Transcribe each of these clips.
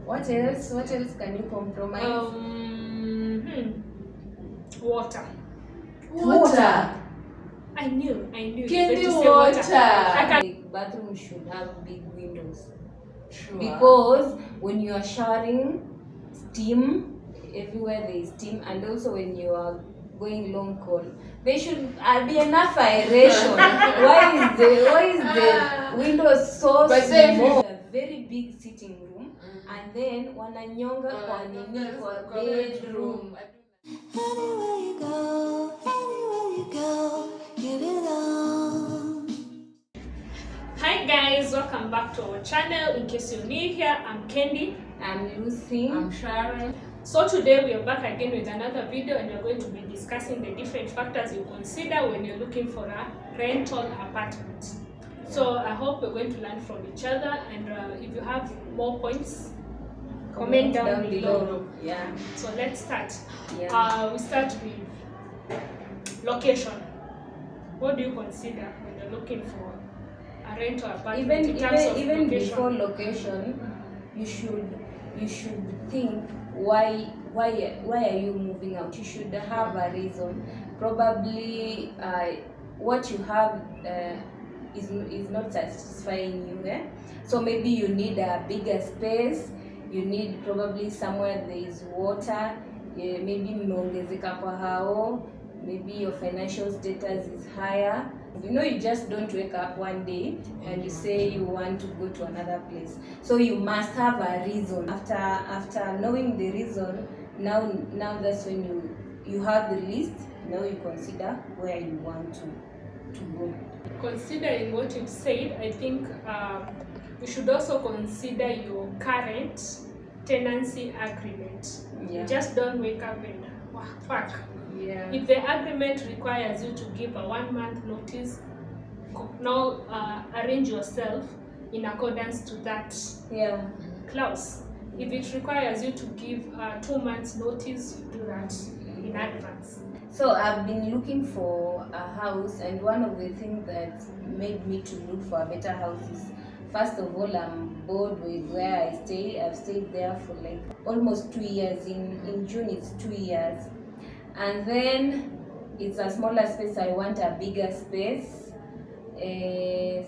What else? What else can you compromise? Water. I knew. Candy water. Like bathroom should have big windows. Sure. Because when you are showering, steam everywhere there is steam, and also when you are going long call, there should be enough aeration. why is the windows so small? A very big sitting room, and then wananyonga kwa nini kwa bedroom. Anywhere you go, you belong. Hi guys, welcome back to our channel. In case you're new here, I'm Candy. I'm Lucy. I'm Sharon. So today we are back again with another video, and we're going to be discussing the different factors you consider when you're looking for a rental apartment. So I hope we're going to learn from each other, and if you have more points, comment down below. Yeah. So let's start. Yeah. We start with location. What do you consider when you're looking for a rental apartment? Even before location, you should think why are you moving out? You should have a reason. Probably what you have is not satisfying you. So maybe you need a bigger space. You need probably somewhere there is water. Maybe mmeongezeka kwa hao. Maybe your financial status is higher. You just don't wake up one day and you say you want to go to another place. So you must have a reason. After knowing the reason, now that's when you have the list. Now you consider where you want to go. Considering what you've said, I think you should also consider your current tenancy agreement. Yeah. You just don't wake up and fuck. Yeah. If the agreement requires you to give a 1 month notice, now arrange yourself in accordance to that clause. If it requires you to give 2 months notice, do that in advance. So I've been looking for a house, and one of the things that made me to look for a better house is, first of all, I'm bored with where I stay. I've stayed there for like almost 2 years. In June it's 2 years. And then it's a smaller space. I want a bigger space.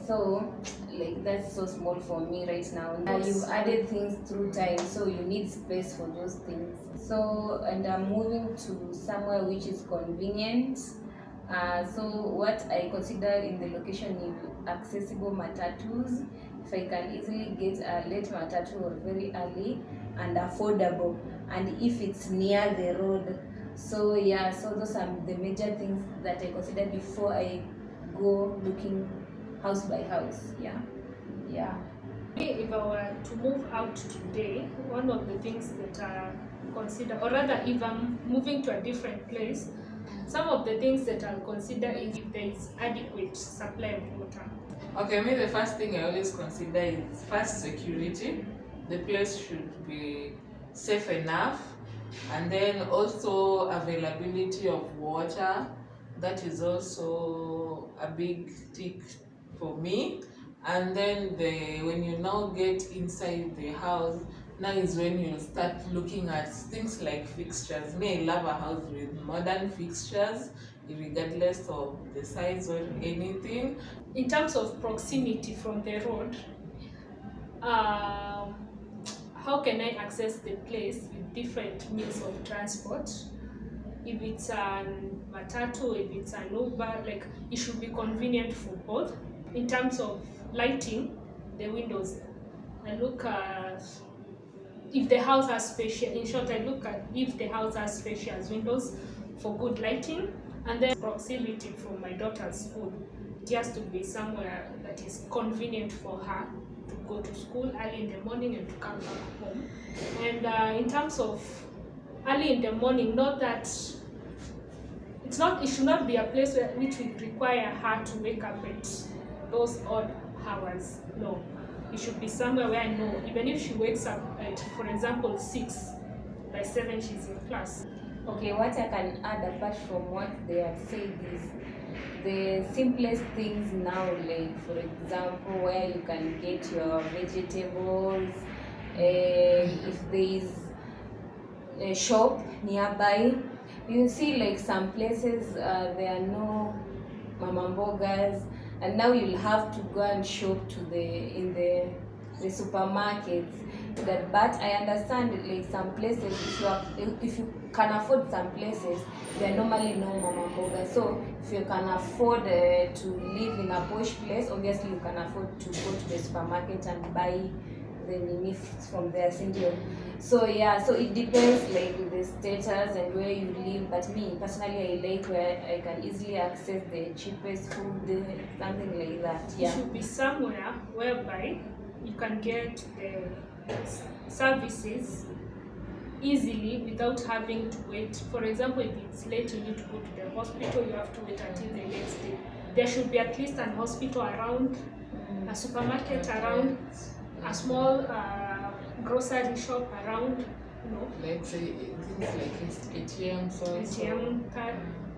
So like that's so small for me right now. You've added things through time, so you need space for those things. So, and I'm moving to somewhere which is convenient. So what I consider in the location is accessible matatus. If I can easily get a late matatu or very early, and affordable, and if it's near the road. So yeah, so those are the major things that I consider before I go looking house by house. Yeah. If I were to move out today, one of the things that I consider, or rather if I'm moving to a different place, some of the things that I'll consider is if there is adequate supply of water. Okay, the first thing I always consider is first security. The place should be safe enough, and then also availability of water. That is also a big tick for me. And then when you now get inside the house, now is when you start looking at things like fixtures. I love a house with modern fixtures, regardless of the size or anything. In terms of proximity from the road, how can I access the place with different means of transport? If it's a matatu, if it's an Uber, like it should be convenient for both. In terms of lighting, the windows, I look at if the house has spacious. In short, I look at if the house has spacious windows for good lighting, and then proximity from my daughter's school. It has to be somewhere that is convenient for her to go to school early in the morning and to come back home. And in terms of early in the morning, not that it should not be a place which will require her to wake up at those odd hours. No, it should be somewhere where I know even if she wakes up at, for example, 6, by 7 she's in class. Okay, what I can add apart from what they have said is the simplest things now, like for example where you can get your vegetables, if there is a shop nearby. You see, like some places there are no mama mbogas, and now you'll have to go and shop to the supermarkets. But I understand that, like some places, if you can afford some places, there are normally no mama mboga. So if you can afford to live in a posh place, obviously you can afford to go to the supermarket and buy the nini from there, sindio. So yeah, so it depends like the status and where you live. But me personally, I like where I can easily access the cheapest food, something like that. It Yeah. should be somewhere whereby you can get the services easily without having to wait. For example, if it's late, you need to go to the hospital, you have to wait until the next day. There should be at least an hospital around, a supermarket around, a small grocery shop around, you know, Let's say things like ATMs also. ATM card,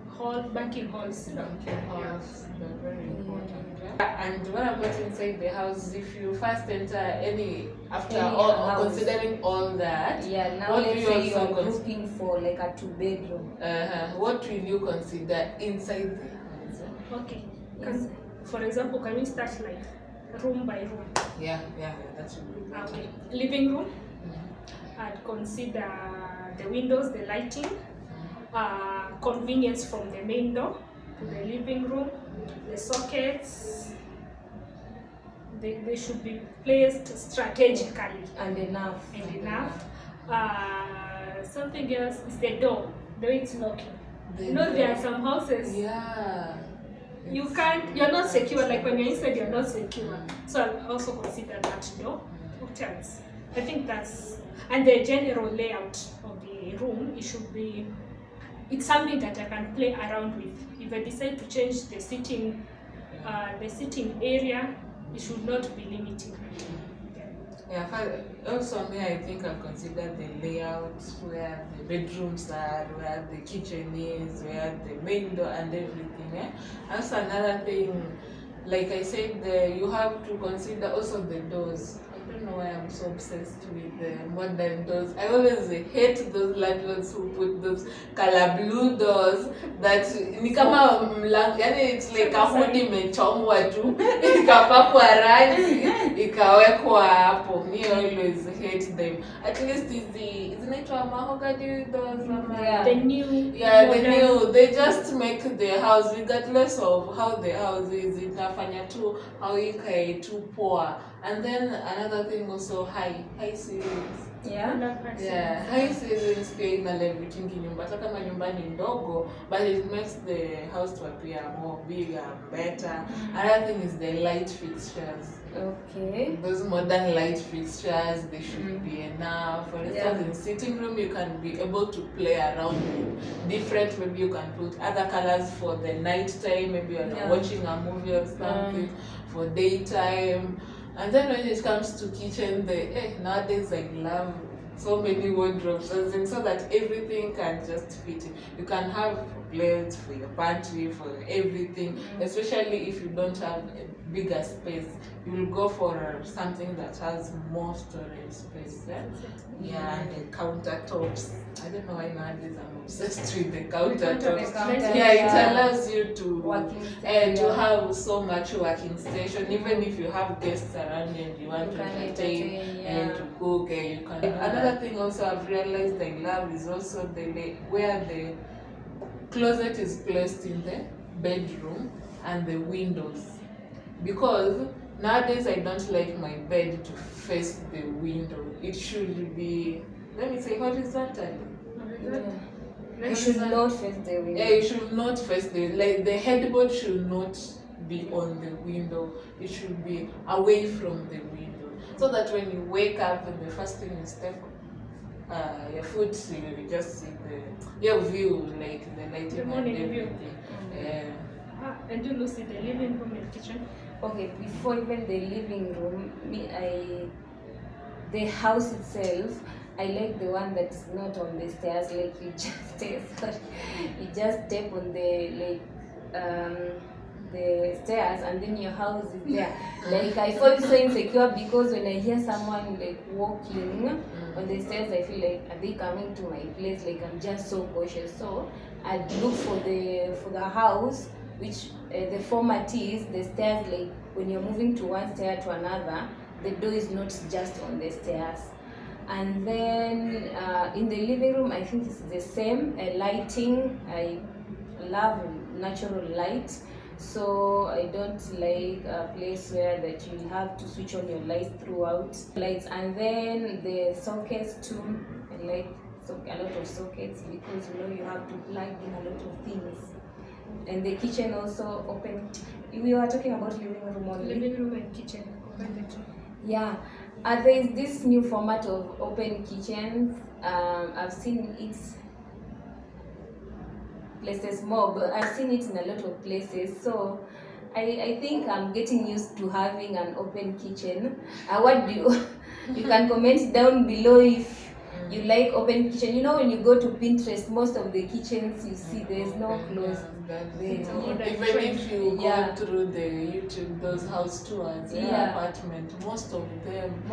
hall, banking halls. Banking halls, they're very important. Yeah. And what about inside the house? If you first enter after Any all, house. considering all that, Yeah, now what do let's you say you also are looking for like a 2-bedroom. what will you consider inside the house? Okay. Yes. For example, can we start like room by room? Yeah, that should be better. Okay. Living room, Mhm. I'd consider the windows, the lighting, convenience from the main door to the living room, the sockets. They should be placed strategically And enough. and enough. Something else is the door, the way it's locking. You know, there are some houses Yeah. you're not secure, like when you're inside, you're not secure. So I'll also consider that door. What else? I think and the general layout of the room, it's something that I can play around with. If I decide to change the sitting area, it should not be limiting. Yeah, also me, I think I've considered the layout, where the bedrooms are, where the kitchen is, where the main door and everything. Eh? Also another thing, like I said, you have to consider also the doors. I don't know why I'm so obsessed with the modern doors. I always hate those landlords who put those color blue doors that ni kama mlango, yani it's like a hood imechomwa tu ikapakwa rangi ikawekwa hapo. Me always hate them. At least zinaitwa mahogany doors ama Yeah. The new they just make the house, regardless of how the house is, itafanya tu how ikae tu poa. And then another thing also, high ceilings. Yeah. High ceilings pia inaleta vitu nyumba, hata kama nyumba ni ndogo, but it makes the house to appear more bigger, better. Another thing is the light fixtures. Okay. Those modern light fixtures, they should be enough. For instance, in sitting room, you can be able to play around with different. Maybe you can put other colors for the night time. Maybe you're watching a movie or something for daytime. And then when it comes to kitchen, nowadays I love so many wardrobes, so that everything can just fit in. You can have plates for your pantry, for everything, especially if you don't have a bigger space. You will go for something that has more storage space. Yeah, and the countertops. I don't know why nowadays I'm obsessed with the countertops. Yeah, it allows you to have so much working station. Even if you have guests around and you want to entertain and to cook, you can. Another thing also I've realized I love is also where the closet is placed in the bedroom and the windows, because nowadays I don't like my bed to face the window. It should be, let me say, horizontally. You should not face the window. Yeah, you should not face the headboard should not be on the window. It should be away from the window, so that when you wake up and the first thing you step your foot, you just see your view, like the lighting The morning and view. everything. Yeah. And you see the living room and kitchen. Okay, before even the living room, the house itself, I like the one that is not on the stairs. Like you just step on the the stairs and then your house is there. Like I feel so insecure because when I hear someone like walking on the stairs, I feel like, are they coming to my place? Like I'm just so cautious. So I'd look for the house which the format is the stairs. Like when you're moving to one stair to another, the door is not just on the stairs. And then in the living room, I think it's the same. Lighting, I love natural light, so I don't like a place where that you have to switch on your lights throughout. Lights, and then the sockets too. I like a lot of sockets because you have to plug in a lot of things. And the kitchen also open. We were talking about living room only. Living room and kitchen, open the two. Yeah, there is this new format of open kitchens. I've seen it places more, but I've seen it in a lot of places. So I think I'm getting used to having an open kitchen. What do you you can comment down below if you like open kitchen. When you go to Pinterest, most of the kitchens you see there's no closed. Even if you go through the YouTube, those house tours, apartment, most of them,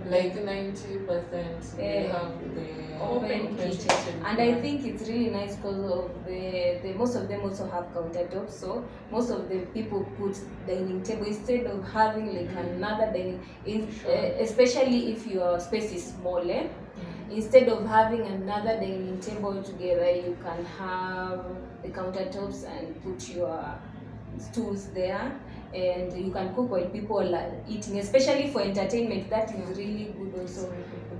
like 90%, they have the open kitchen. And I think it's really nice because of the most of them also have countertops. So most of the people put dining table instead of having like another dining, especially if your space is smaller. Instead of having another dining table together, you can have the countertops and put your stools there, and you can cook while people are eating, especially for entertainment. That is really good also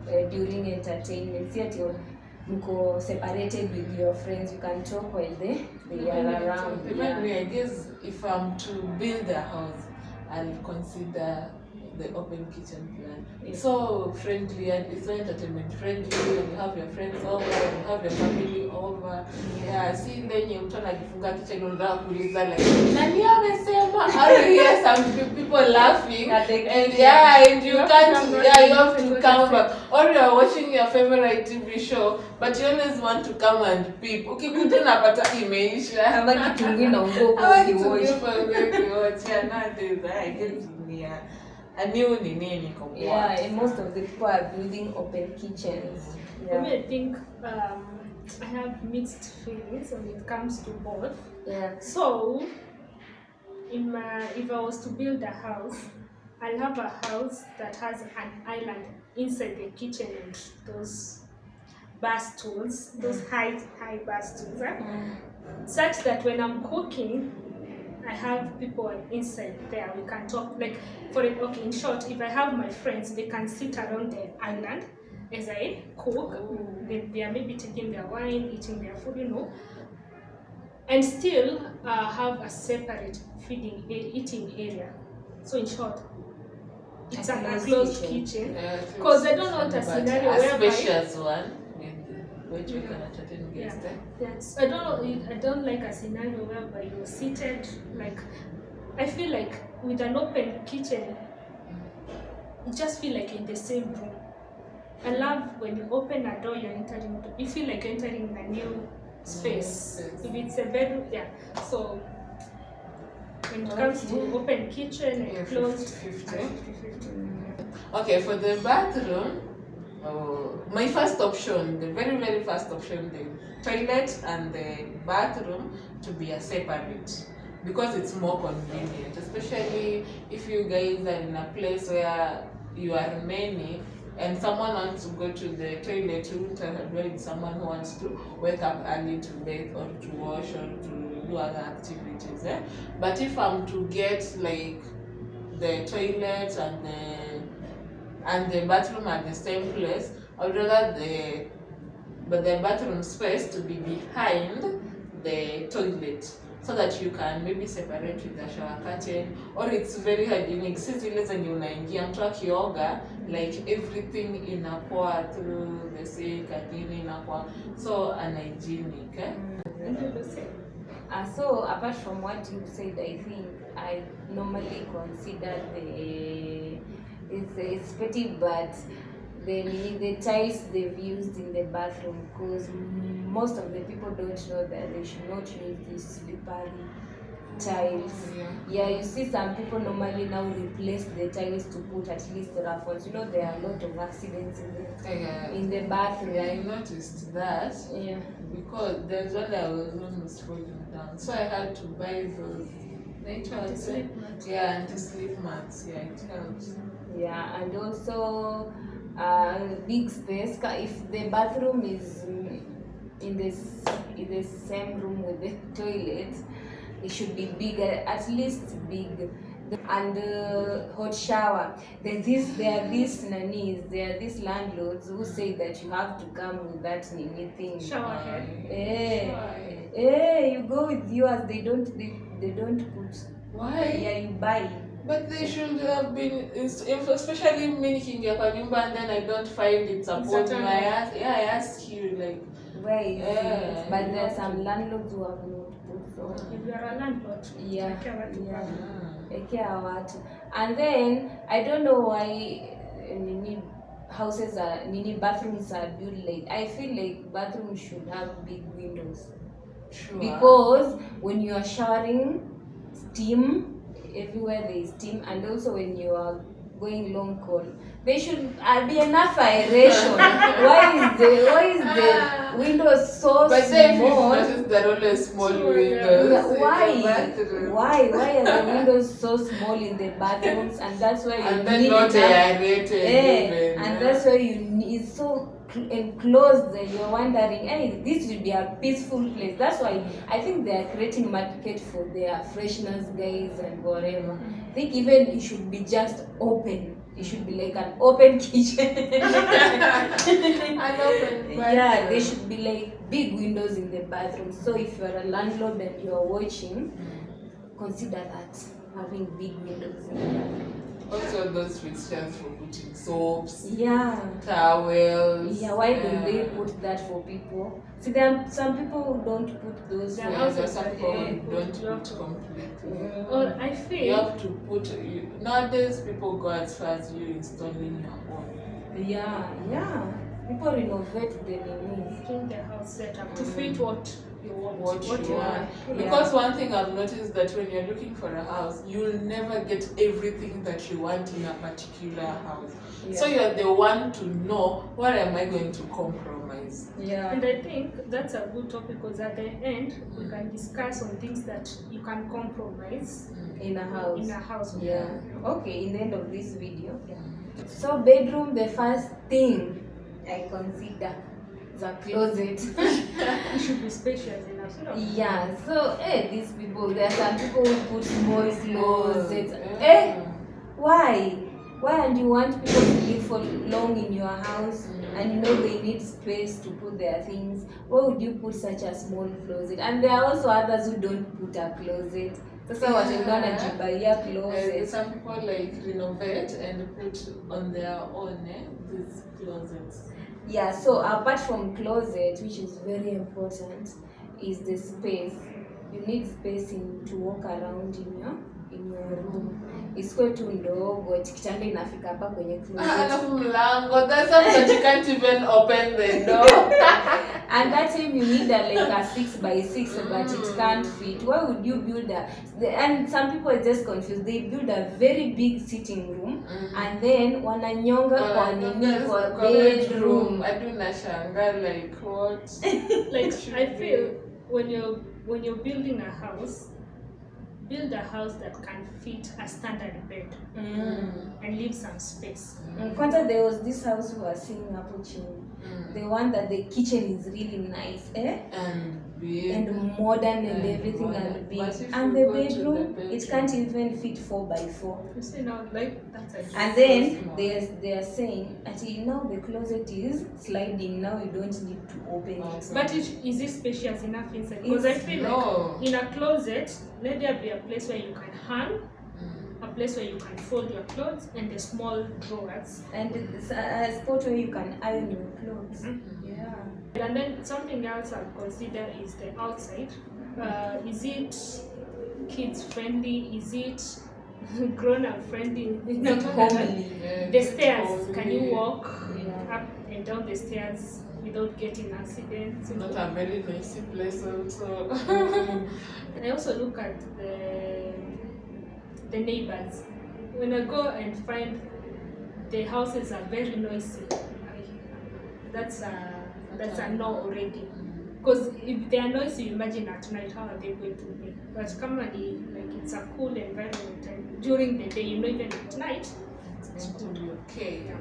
during entertainment. See that you're separated with your friends, you can talk while they are around. Even me, I guess if I'm to build a house, I'll consider the open kitchen plan. It's so friendly and it's so entertainment friendly when you have your friends over, when you have your family over. See then you mtu anajifunga kitchen unataka kuuliza like nani amesema, or you hear some people laughing and you can't you have to come back, or you are watching your favorite TV show but you always want to come and peep. Ukikuta unapata imeisha ama kitu kingine unaogopa ukiwatch. I get and and most of the people are building open kitchens. I think I have mixed feelings when it comes to both. So if I was to build a house, I'll have a house that has an island inside the kitchen and those bar stools, those high bar stools, such that when I'm cooking, I have people inside there. We can talk, like in short, if I have my friends, they can sit around the island as I cook. They are maybe taking their wine, eating their food, and still have a separate eating area. So in short, it's an enclosed kitchen. Because I don't want a scenario whereby a spacious one which we can entertain guests. Yes, I don't like a scenario whereby you're seated. Like, I feel like with an open kitchen, you just feel like in the same room. I love when you open a door, you feel like you're entering a new space. If it's a bedroom, So when it comes to open kitchen and closed, 50-50. Okay, for the bathroom, my first option, the very, very first option, the toilet and the bathroom to be a separate, because it's more convenient, especially if you guys are in a place where you are many and someone wants to go to the toilet. You won't avoid someone who wants to wake up early to bathe or to wash or to do other activities. But if I'm to get like the toilet and the bathroom at the same place, I would rather the bathroom space to be behind the toilet, so that you can maybe separate with the shower curtain, or it's very hygienic. Sisi ile zenye unaingia mtu akioga, like everything inakuwa through the sink, kadini inakuwa so unhygienic. So apart from what you said, I think I normally consider it's pretty, but the tiles they've used in the bathroom, because most of the people don't know that they should not use this slippery tiles. Yeah. Yeah, you see some people normally now replace the tiles to put at least rough ones. You know, there are a lot of accidents in the bathroom. Yeah, I noticed that Yeah. because there's one I was almost falling down, so I had to buy those Anti-slip mat. yeah, anti-slip mats. Yeah, it helps. Yeah, and also big space. If the bathroom is in the same room with the toilet, it should be bigger, at least big. And hot shower. There are these nannies, there are these landlords who say that you have to come with that nini thing. Shower head. You go with yours. They don't put. Why? Yeah, you buy. But they should have been, especially me nikiingia kwa nyumba and then I don't find it support you. I ask you like, Where is Yeah, it? But you there are have some to. landlords who have not put so. If you are a landlord, Yeah, take care to yeah. buy. Ekea watu. And then I don't know why nini houses are nini bathrooms are built like. I feel like bathrooms should have big windows. Sure. Because when you are showering, steam everywhere there is steam, and also when you are going long call, there should be enough aeration. why is the windows so But then if you small? notice there are always small Sure, windows. Yeah, in why? the bathroom. Why are the windows so small in the bathrooms? And that's why you And then need not enough. aerated even. And that's why you need so enclosed that you're wondering, hey, this will be a peaceful place. That's why I think they are creating market for their freshness guys and whatever. I think even it should be just open. It should be like an open kitchen. An open Yeah, bathroom. there should be like big windows in the bathroom. So if you're a landlord and you're watching, consider that, having big windows in the bathroom. Also those fixtures for putting soaps, Yeah. towels. Yeah, why don't they put that for people? See, there are some people who don't put those. There Yeah, are there's some people Yeah. who don't You have put to- completely. Or I You feel have to put, nowadays people go as far as you installing your own. Yeah. People renovate the needs. clean the house setup to fit what you want. What you want. Yeah. Because one thing I've noticed that when you're looking for a house, you'll never get everything that you want in a particular house. So you're the one to know what am I going to compromise. Yeah. And I think that's a good topic because at the end we can discuss on things that you can compromise In a house. in a house. Yeah. Okay, in the end of this video. So bedroom, the first thing I consider is a closet. It should be spacious enough. So Yeah. So these people, there are some people who put small closets. Yeah. Why? Why? And you want people to live for long in your house, and you know they need space to put their things. Why would you put such a small closet? And there are also others who don't put a closet. Sasa wataenda wanajibaia closet. Some people like renovate and put on their own these closets. Yeah, so apart from closet, which is very important, is the space. You need space to walk around in your room. Isikuwe tu ndogo, kitanda inafika hapa kwenye closet. Alafu mlango, there's some that you can't even open the door. And that time you need like a 6x6, but it can't fit. Why would you build and some people are just confused. They build a very big sitting room and then wananyonga kwa nini kwa bedroom. I do nashanga like what? like I feel when you're building a house, build a house that can fit a standard bed and leave some space. Kwanza there was this house we were seeing hapo chini. The one that the kitchen is really nice, And big. and modern and And everything modern. and big. But if And you the go to bedroom, the bedroom, it can't even fit 4x4. You see now, like that's a And then they are saying actually now the closet is sliding. Now you don't need to open it. But is it spacious enough inside? Because I feel No. like in a closet, let there be a place where you can hang, a place where you can fold your clothes, and the small drawers. And it's a spot where you can iron your clothes. Yeah. And then something else I'll consider is the outside. Is it kids friendly? Is it grown up friendly? Is it homely? Yeah, The it's stairs, homely. can you walk? Yeah. up and down the stairs without getting accidents. Not a very noisy place also. And I also look at the neighbors. When I go and find the houses are very noisy, that's a no already. Because if they are noisy, imagine at night, how are they going to be? But commonly, like it's a cool environment, and during the day, even at night, It's going to be okay.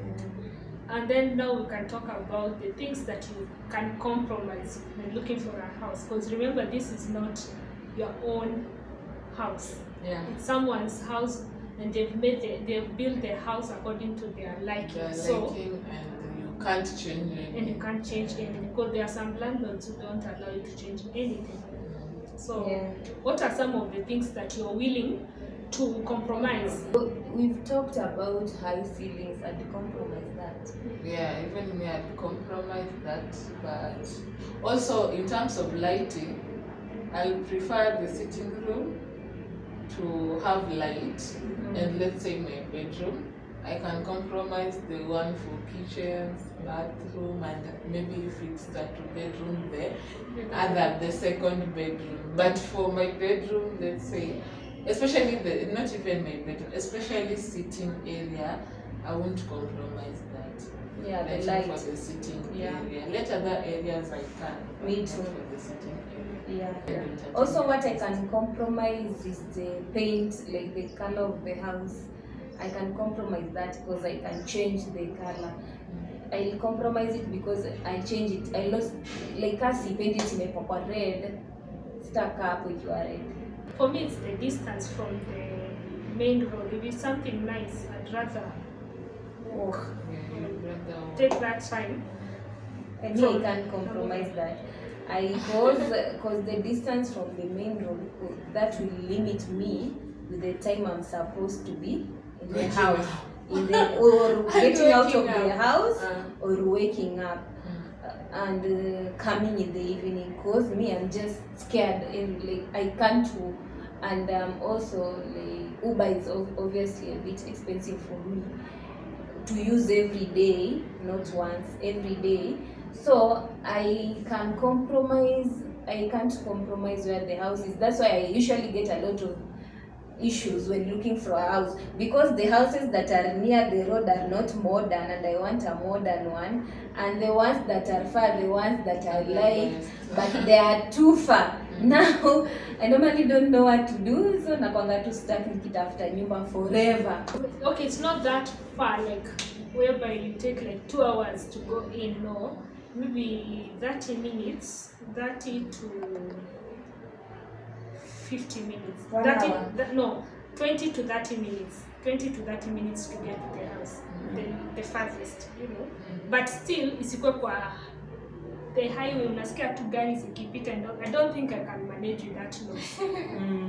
And then now we can talk about the things that you can compromise when looking for a house. Because remember, this is not your own house. Yeah. It's someone's house, and they've built the house according to their liking. They're So liking, and you can't change it. and you can't change anything, because there are some landlords who don't allow you to change anything. So what are some of the things that you're willing to compromise? We've talked about high ceilings and compromise that. Yeah, even me, I'd compromise that. But also, in terms of lighting, I prefer the sitting room to have light. And let's say my bedroom, I can compromise the one for kitchens, bathroom, and maybe if it's the 2-bedroom there, the second bedroom. But for my bedroom, let's say, especially not even my bedroom, especially sitting area, I won't compromise that. Yeah, the Lighting light. for the sitting Yeah. area. Let other areas I can. but Me not too. For the sitting area. Yeah. Also, what I can compromise is the paint, like the color of the house. I can compromise that because I can change the color. I'll compromise it because I change it. I lost, like kasi paint it imepakwa red, stuck up with your red. For me, it's the distance from the main road. If it's something nice, I'd rather walk. Yeah, you'd rather Take that time. And me, I can compromise that. Because the distance from the main road, that will limit me with the time I'm supposed to be in the house, or getting out of the house, or waking up and coming in the evening. Cause me, I'm just scared and like I can't walk. And also like Uber is obviously a bit expensive for me to use every day, not once, every day. So I can compromise. I can't compromise where the house is. That's why I usually get a lot of issues when looking for a house, because the houses that are near the road are not modern, and I want a modern one, and the ones that are far, the ones that I like, but they are too far. Now I normally don't know what to do, so nakwanga tu stuck nikitafuta nyumba forever. Okay, it's not that far, like whereby you take like 2 hours to go in. No, maybe 30 minutes, 30 to 50 minutes. 1 hour. No, 20 to 30 minutes. 20 to 30 minutes to get to the house, the farthest, you know. But still, isikuwe kwa the highway, unasikia tu gari zikipita, and I don't think I can manage with that noise.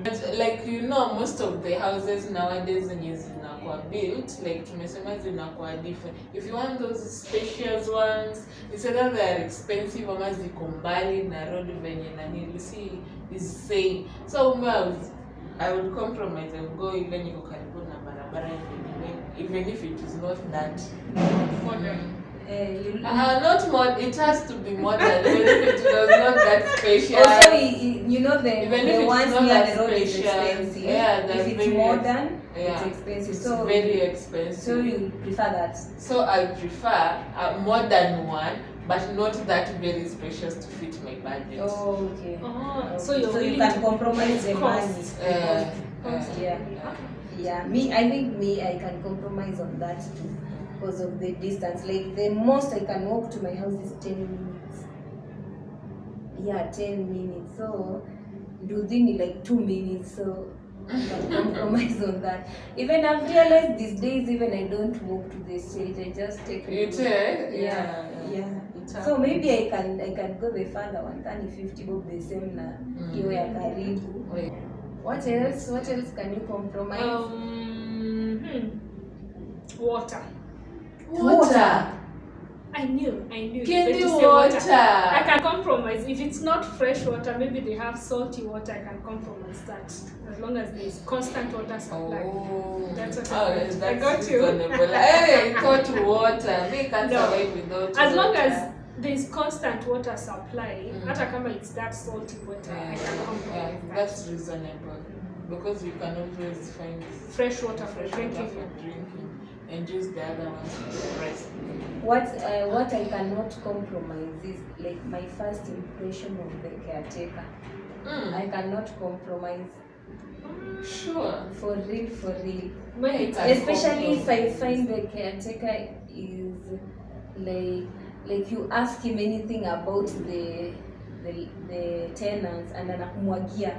But like most of the houses nowadays zenye zinakuwa built, like tumesema zinakuwa different. If you want those spacious ones, it's either they are expensive ama ziko mbali na road venye nani, you see is same. So I would compromise and go ile niko karibu na barabara, even if it is not that modern. Not modern, it has to be modern, even if it was not that spacious. Also, the ones near the road is expensive. Yeah, if it's modern, yeah, it's expensive. It's So very expensive. So you prefer that? So I prefer a modern one, but not that very spacious to fit my budget. Oh, okay. So you can compromise the money. Yeah. Yeah. I can compromise on that too, because of the distance. Like the most I can walk to my house is 10 minutes. Yeah, 10 minutes. So do thing like 2 minutes. So I can compromise on that. Even I've realized these days, even I don't walk to the street. I just take it. Yeah. So maybe I can go the further 150 bob the same na hiyo ya karibu. What else can you compromise? Water. I knew. Can You're going to you say water. I water? can compromise. If it's not fresh water, maybe they have salty water, I can compromise that. As long as there's constant water supply. Oh, That's what oh, I got. that's I got you. reasonable. Hey, I thought water. Me can't No. survive without As long water. as there's constant water supply, Mm. hata kama it's that salty water, I can Yeah, compromise that. that's reasonable because you can always find Fresh water for fresh drinking. water for drinking and use the other ones for the rest. What I cannot compromise is like my first impression of the caretaker. I cannot compromise. Sure. For real. When You it's can Especially if I compromise. find the caretaker is like you ask him anything about the tenants and anakumwagia.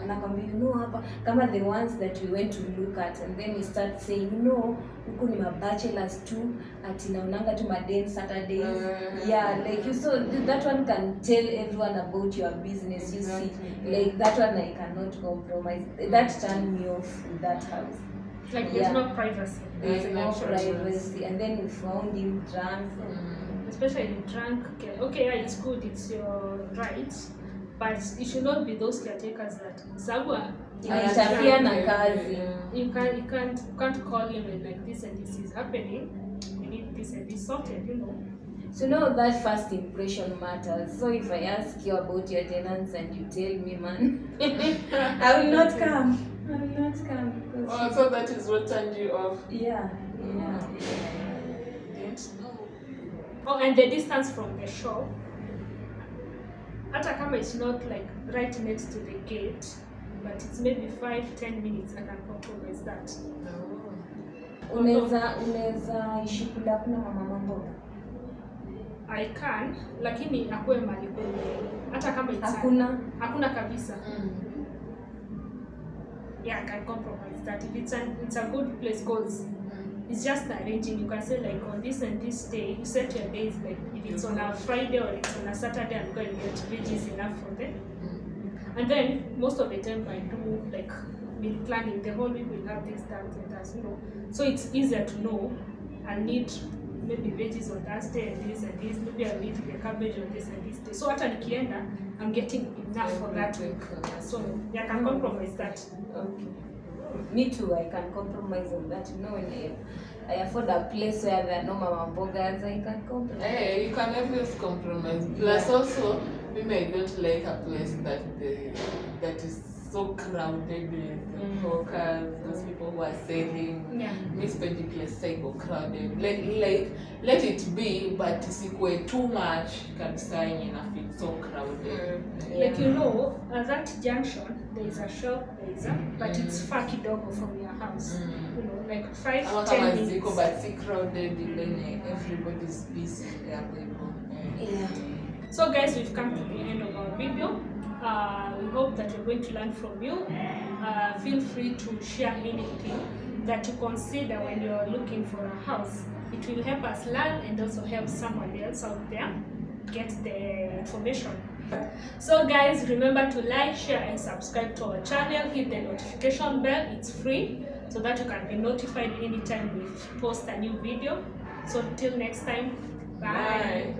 Anakwambia, you know, hapa kama the ones that we went to look at, and then you start saying, you know, huku ni mabachelors too, ati naonanga tu madem Saturdays. Yeah, like you so that one can tell everyone about your business. You see, like that one I cannot compromise. That turned me off with that house. like there's no privacy. There's no Not privacy, and then we found him drunk. Especially drunk care. Okay, yeah, it's good, it's your right, but it should not be those caretakers that Zagwa Interfere na kazi. you can't call him and like this and this is happening. We need this and this sorted, you know. So now that first impression matters. So if I ask you about your tenants and you tell me, man, I will not come. I will not come because Oh, so that is what turned you off. yeah. Didn't know. Oh, and the distance from the shop. Hata kama it's not like right next to the gate, but it's maybe 5-10 minutes, I can compromise that. Unaweza ishi kula kuna mama mboga. I can, lakini akuwe mali kwenye. Hata kama it's hakuna kabisa. Yeah, I can compromise that. If it's a good place, cause it's just arranging. You can say like on this and this day, you set your days, like if it's on a Friday or it's on a Saturday, I'm going to get veggies enough for them. And then most of the time I do like meal planning. The whole week we'll have this, that, and that, you know. So it's easier to know I need maybe veggies on Thursday and this, maybe I need the cabbage on this and this day. So hata nikienda, I'm getting enough for that week. So yeah, I can compromise that. Okay. Me too, I can compromise on that. You know, when I afford a place where there are no mama mbogas, I can compromise. Hey, you can always compromise. Plus also, maybe I don't like a place that is so crowded with hawkers, those people who are selling. Yeah. Miss Pendy place cycle crowded. Let it be, but isikuwe too much kabisa enough it's so crowded. Like you know, at that junction, there is a shop, but it's far kidogo from your house. You know, like 5-10 Ama kama minutes. ziko but si crowded, then everybody's busy, they are available. Yeah. So guys, we've come to the end of our video. We hope that you're going to learn from you. Feel free to share anything that you consider when you're looking for a house. It will help us learn and also help someone else out there get the information. So guys, remember to like, share and subscribe to our channel. Hit the notification bell, it's free, so that you can be notified anytime we post a new video. So till next time, bye. Bye.